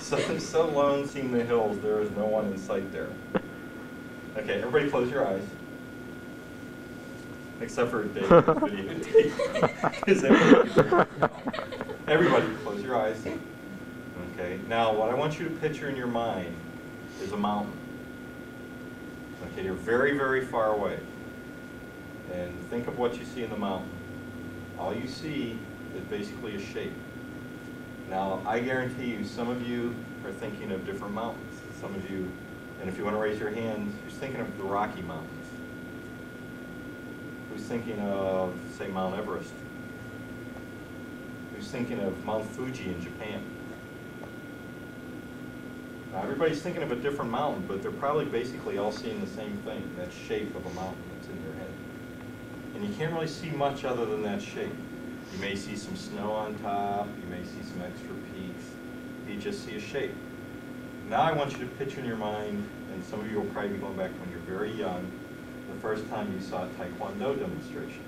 So lone seem the hills, there is no one in sight there. Okay, everybody close your eyes. Except for David's videotape. Everybody close your eyes. Okay, now what I want you to picture in your mind is a mountain. Okay, you're very, very far away. And think of what you see in the mountain. All you see is basically a shape. Now, I guarantee you, some of you are thinking of different mountains. Some of you, and if you want to raise your hands, who's thinking of the Rocky Mountains? Who's thinking of, say, Mount Everest? Who's thinking of Mount Fuji in Japan? Now, everybody's thinking of a different mountain, but they're probably basically all seeing the same thing, that shape of a mountain that's in your head. And you can't really see much other than that shape. You may see some snow on top, you may see some extra peaks, you just see a shape. Now I want you to picture in your mind, and some of you will probably be going back when you're very young, the first time you saw a Taekwondo demonstration.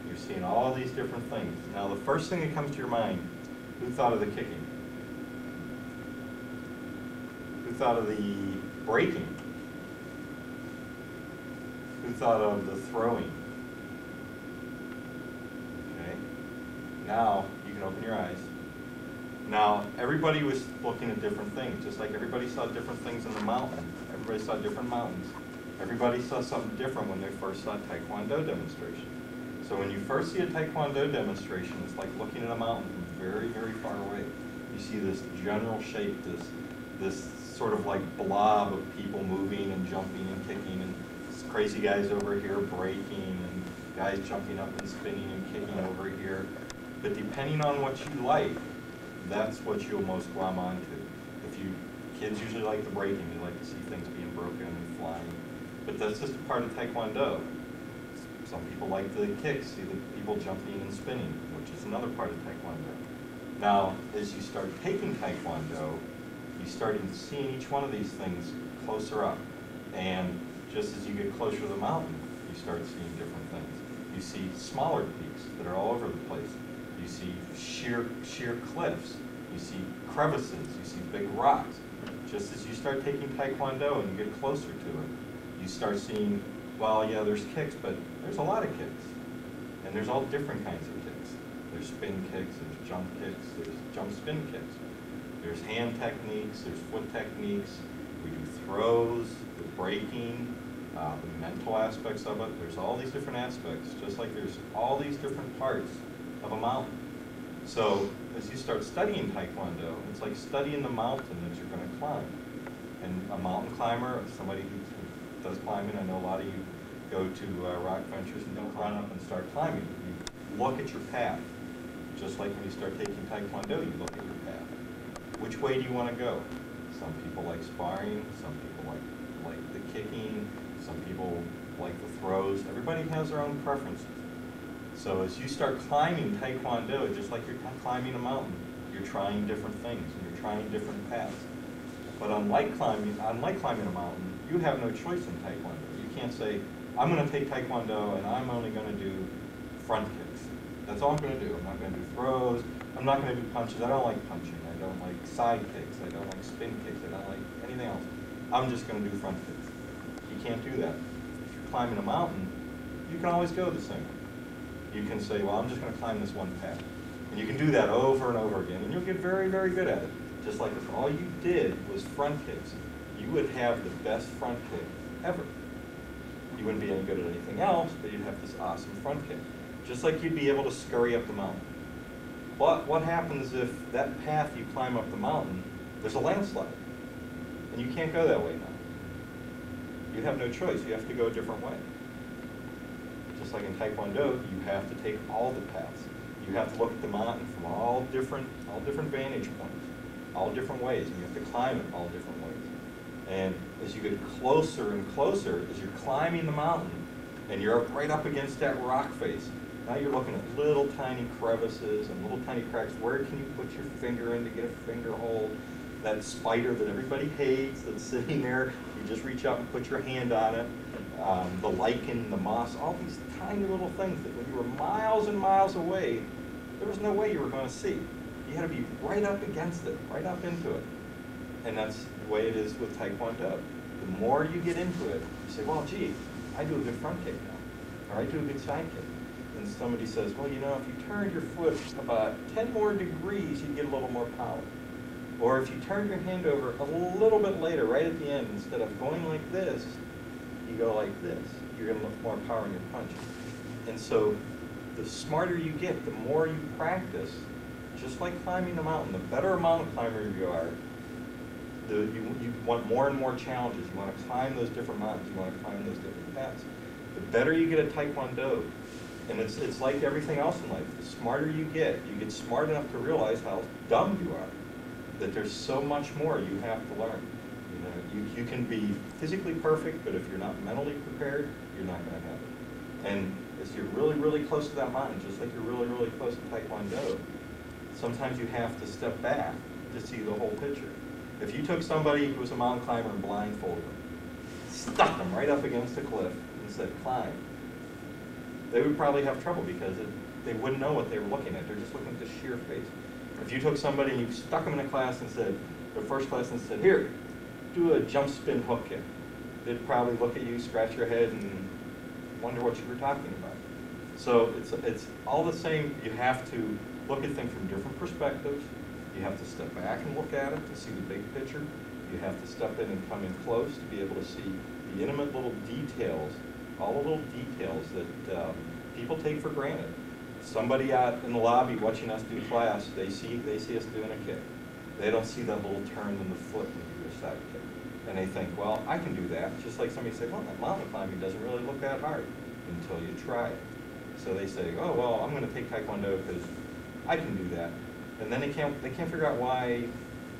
You're seeing all these different things. Now the first thing that comes to your mind, who thought of the kicking? Who thought of the breaking? Who thought of the throwing? Okay. Now you can open your eyes. Now everybody was looking at different things, just like everybody saw different things in the mountain. Everybody saw different mountains. Everybody saw something different when they first saw a Taekwondo demonstration. So when you first see a Taekwondo demonstration, it's like looking at a mountain from very, very far away. You see this general shape, this sort of like blob of people moving and jumping and kicking, and crazy guys over here breaking, and guys jumping up and spinning and kicking over here. But depending on what you like, that's what you'll most glom onto. Kids usually like the breaking, they like to see things being broken and flying. But that's just a part of Taekwondo. Some people like the kicks, see the people jumping and spinning, which is another part of Taekwondo. Now, as you start taking Taekwondo, you start seeing each one of these things closer up. And just as you get closer to the mountain, you start seeing different things. You see smaller peaks that are all over the place. You see sheer cliffs. You see crevices. You see big rocks. Just as you start taking Taekwondo and you get closer to it, you start seeing, well, yeah, there's kicks, but there's a lot of kicks. And there's all different kinds of kicks. There's spin kicks, there's jump kicks, there's jump spin kicks. There's hand techniques, there's foot techniques. We do throws, the breaking, the mental aspects of it. There's all these different aspects, just like there's all these different parts of a mountain. So as you start studying Taekwondo, it's like studying the mountain that you're going to climb. And a mountain climber, somebody who does climbing, I know a lot of you go to rock ventures and don't run up and start climbing. You look at your path. Just like when you start taking Taekwondo, you look at your path. Which way do you want to go? Some people like sparring, some people like the kicking, some people like the throws. Everybody has their own preferences. So as you start climbing Taekwondo, just like you're climbing a mountain, you're trying different things and you're trying different paths. But unlike climbing a mountain, you have no choice in Taekwondo. You can't say, I'm going to take Taekwondo and I'm only going to do front kicks. That's all I'm going to do. I'm not going to do throws. I'm not going to do punches. I don't like punching. I don't like side kicks. I don't like spin kicks. I don't like anything else. I'm just going to do front kicks. You can't do that. If you're climbing a mountain, you can always go the same way. You can say, well, I'm just going to climb this one path. And you can do that over and over again, and you'll get very, very good at it. Just like if all you did was front kicks, you would have the best front kick ever. You wouldn't be any good at anything else, but you'd have this awesome front kick. Just like you'd be able to scurry up the mountain. But what happens if that path you climb up the mountain, there's a landslide? And you can't go that way now. You have no choice. You have to go a different way. Just like in Taekwondo, you have to take all the paths. You have to look at the mountain from all different vantage points, all different ways, and you have to climb it all different ways. And as you get closer and closer, as you're climbing the mountain, and you're right up against that rock face, now you're looking at little tiny crevices and little tiny cracks. Where can you put your finger in to get a finger hold? That spider that everybody hates that's sitting there, you just reach up and put your hand on it. The lichen, the moss, all these tiny little things that when you were miles and miles away, there was no way you were going to see. You gotta be right up against it, right up into it. And that's the way it is with Taekwondo. The more you get into it, you say, well, gee, I do a good front kick now, or I do a good side kick. And somebody says, well, you know, if you turned your foot about 10 more degrees, you'd get a little more power. Or if you turned your hand over a little bit later, right at the end, instead of going like this, you go like this. You're going to look more power in your punch. And so the smarter you get, the more you practice, just like climbing a mountain, the better a mountain climber you are, you want more and more challenges. You want to climb those different mountains. You want to climb those different paths. The better you get at Taekwondo, and it's like everything else in life, the smarter you get smart enough to realize how dumb you are, that there's so much more you have to learn. You know, you can be physically perfect, but if you're not mentally prepared, you're not going to have it. And as you're really, really close to that mountain, just like you're really, really close to Taekwondo, sometimes you have to step back to see the whole picture. If you took somebody who was a mountain climber and blindfolded them, stuck them right up against a cliff and said, climb, they would probably have trouble because they wouldn't know what they were looking at. They're just looking at the sheer face. If you took somebody and you stuck them in a class and said, the first class, and said, here, do a jump spin hook kick, they'd probably look at you, scratch your head, and wonder what you were talking about. So it's all the same. You have to look at things from different perspectives. You have to step back and look at it to see the big picture. You have to step in and come in close to be able to see the intimate little details, all the little details that people take for granted. Somebody out in the lobby watching us do class, they see us doing a kick. They don't see that little turn in the foot when you do a side kick. And they think, well, I can do that. Just like somebody said, well, that mountain climbing doesn't really look that hard until you try it. So they say, oh, well, I'm going to take Taekwondo because I can do that. And then they can't figure out why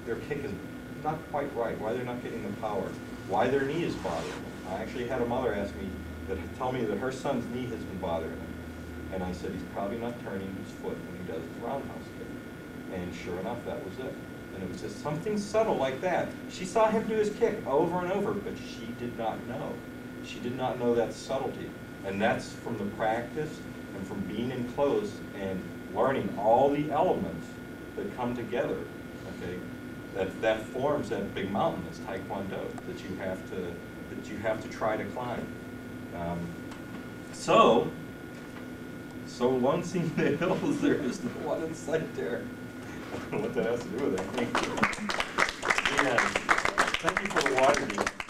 their kick is not quite right, why they're not getting the power, why their knee is bothering them. I actually had a mother ask me, tell me that her son's knee has been bothering him. And I said, he's probably not turning his foot when he does his roundhouse kick. And sure enough, that was it. And it was just something subtle like that. She saw him do his kick over and over, but she did not know. She did not know that subtlety. And that's from the practice and from being in close and learning all the elements that come together, okay, that forms that big mountain, that's Taekwondo, that you have to try to climb. So one seeing the hills, there is no one in sight there. I don't know what that has to do with it. Yeah. Thank you for the water.